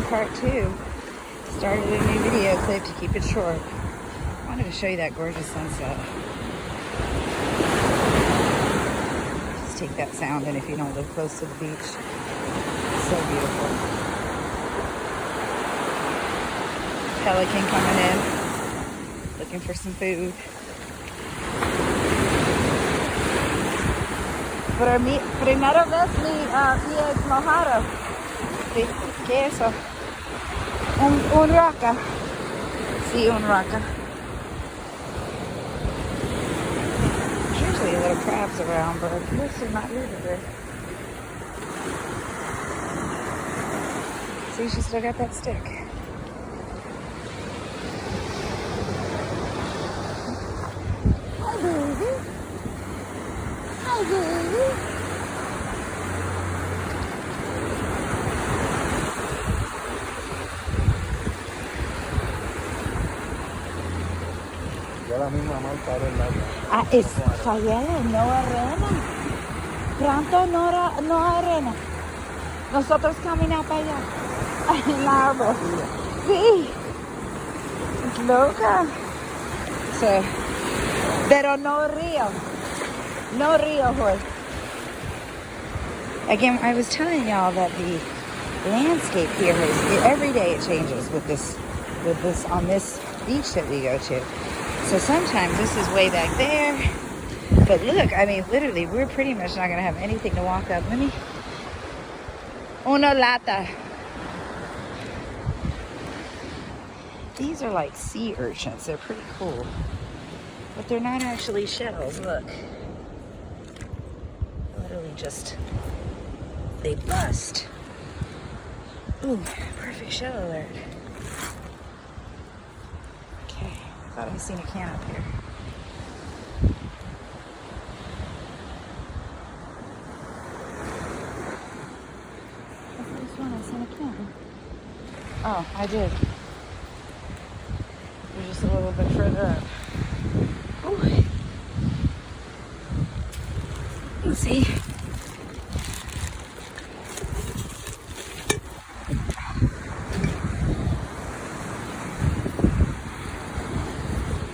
part 2. Started a new video clip to keep it short. I wanted to show you that gorgeous sunset. Just take that sound in if you don't live close to the beach. It's so beautiful. Pelican coming in, looking for some food. Primera vez mi pies mojado. Sí, ¿qué es eso? Un raca. Sí, un raca. There's usually little crabs around, but this is not here today. See, she still got that stick. Hi, baby. Hi, baby. La misma marca del lago. Ah, es Fayela, no arena. Pronto no arena. Nosotros caminamos para allá. En el árbol. Sí. Es loca. Sí. Pero no río. No río, Jorge. Again, I was telling y'all that the landscape here is, every day it changes with this on this beach that we go to. So sometimes this is way back there. But look, I mean, literally, we're pretty much not going to have anything to walk up. Let me... Una lata. These are like sea urchins. They're pretty cool. But they're not actually shells. Look. Literally just... They bust. Ooh, perfect shell alert. Okay. I thought I seen a can up here. The first one I seen a can. Oh, I did. They're just a little bit further up. Ooh. Let's see.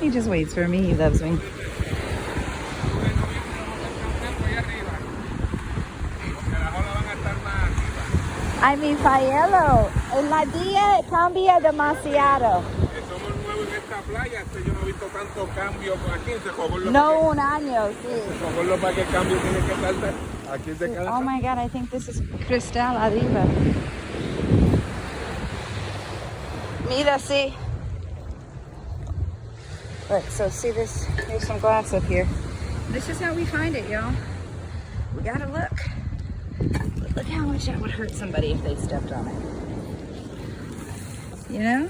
He just waits for me. He loves me. I mean, Fayelo, la día cambia demasiado. No, un año, sí. Oh my God, I think this is cristal arriba. Mira, sí. Look, so see this? There's some glass up here. This is how we find it, y'all. We gotta look. But look how much that would hurt somebody if they stepped on it. You know?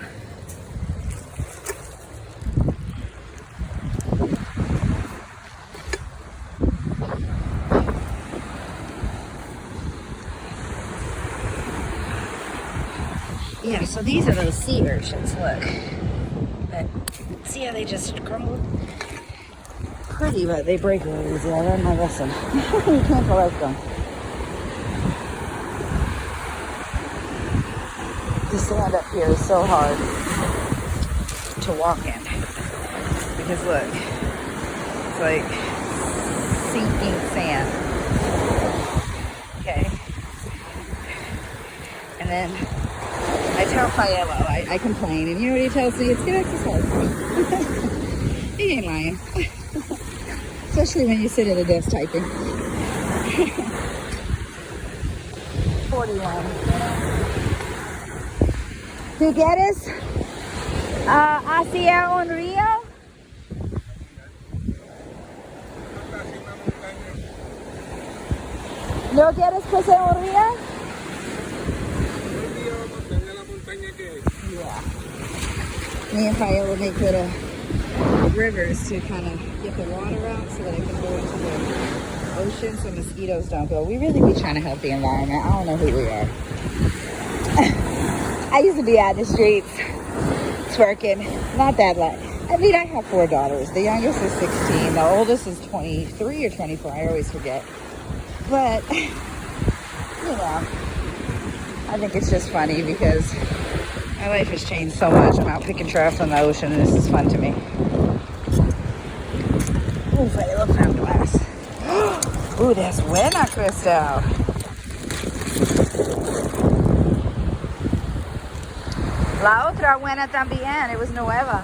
Yeah, so these are those sea urchins, look. But see how they just crumble? Pretty, but they break really easy. I learned my lesson. You can't collect them. The sand up here is so hard to walk in. Because look, it's like sinking sand. Okay. And then I tell Fayelo, I complain, and you know what he tells me? It's good exercise. He ain't lying. Especially when you sit at a desk typing. 41. ¿Tú quieres hacia un río? ¿No quieres pasar un río? Yeah. Me and Fayelo will make little rivers to kind of get the water out so that it can go into the ocean so mosquitoes don't go. We really be trying to help the environment. I don't know who we are. I used to be out in the streets twerking. Not that long. I mean, I have 4 daughters. The youngest is 16. The oldest is 23 or 24. I always forget. But, you know, I think it's just funny because my life has changed so much. I'm out picking trash on the ocean, and this is fun to me. Ooh, I love found glass. Ooh, that's buena, Crystal. La otra buena también. It was nueva.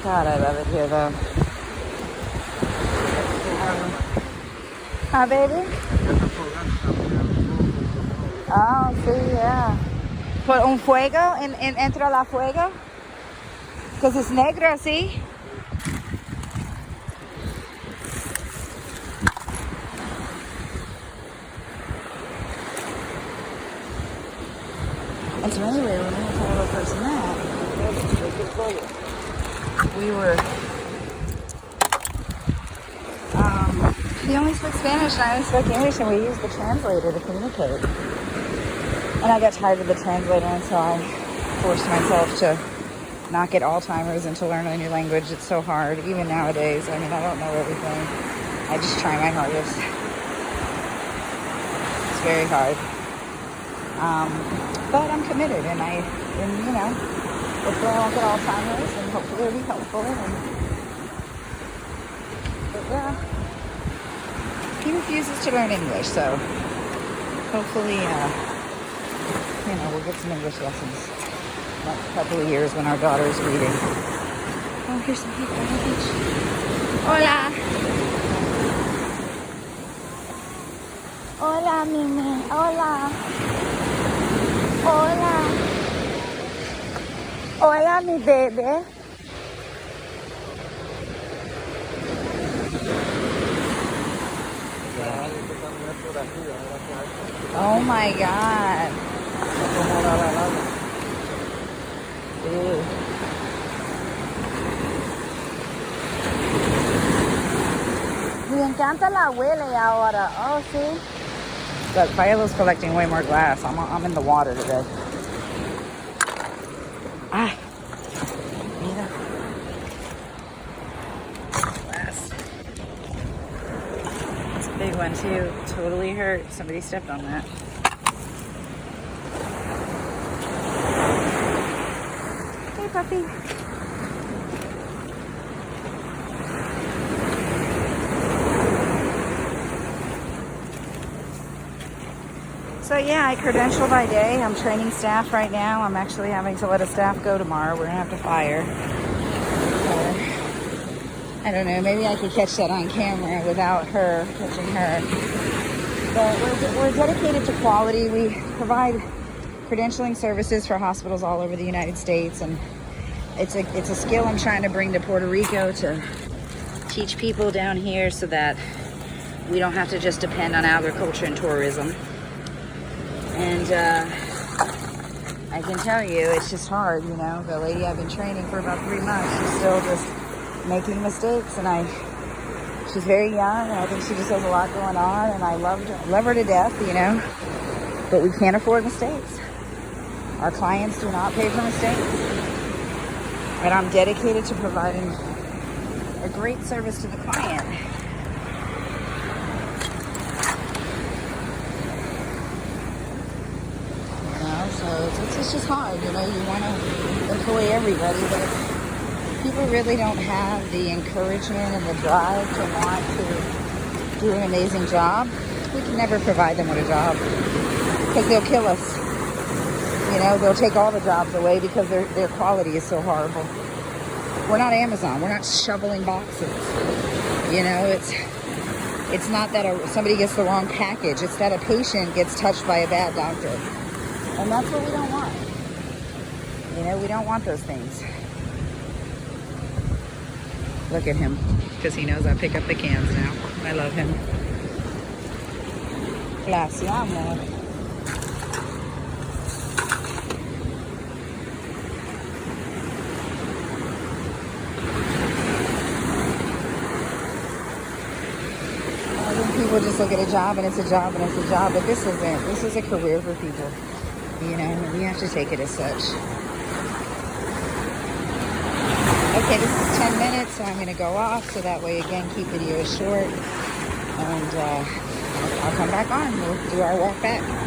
God, I love it here, though. Huh, baby? Oh, sí, yeah. Por un fuego, entra la fuego. Because it's negro, see? And so anyway, when we were talking about person that, we were, he only spoke Spanish and I only spoke English, and we used the translator to communicate. And I got tired of the translator, and so I forced myself to not get Alzheimer's and to learn a new language. It's so hard, even nowadays. I mean, I don't know everything. I just try my hardest. It's very hard. But I'm committed, and you know, hopefully I won't get Alzheimer's, and hopefully it'll be helpful. But yeah, he refuses to learn English, so hopefully, you know, we'll get some English lessons next couple of years when our daughter's reading. Oh, here's some people on the beach. Hola. Hola, Mimi. Hola. Hola. Hola, mi baby. Oh my God. Ew. Me encanta la huele ahora. Oh, sí. Look, Paolo's collecting way more glass. I'm in the water today. Ah. Mira. Glass. It's a big one, too. Totally hurt. Somebody stepped on that. Hey, puppy. So yeah, I credential by day. I'm training staff right now. I'm actually having to let a staff go tomorrow. We're gonna have to fire. I don't know, maybe I could catch that on camera without her catching her. But we're dedicated to quality. We provide credentialing services for hospitals all over the United States, and it's a skill I'm trying to bring to Puerto Rico to teach people down here so that we don't have to just depend on agriculture and tourism. And I can tell you, it's just hard, you know. The lady I've been training for about 3 months, she's still just making mistakes, and she's very young, and I think she just has a lot going on, and I love her to death, you know. But we can't afford mistakes. Our clients do not pay for mistakes. But I'm dedicated to providing a great service to the client. So it's just hard, you know. You want to employ everybody, but people really don't have the encouragement and the drive to want to do an amazing job. We can never provide them with a job because they'll kill us. You know, they'll take all the jobs away because their quality is so horrible. We're not Amazon. We're not shoveling boxes. You know, it's not that somebody gets the wrong package. It's that a patient gets touched by a bad doctor. And that's what we don't want. You know, we don't want those things. Look at him, because he knows I pick up the cans now. I love him. Gracias, amor. I think people just look at a job and it's a job and it's a job, but this isn't. This is a career for people. You know, we have to take it as such. Okay, this is 10 minutes, so I'm going to go off. So that way, again, keep videos short. And I'll come back on. We'll do our walk back.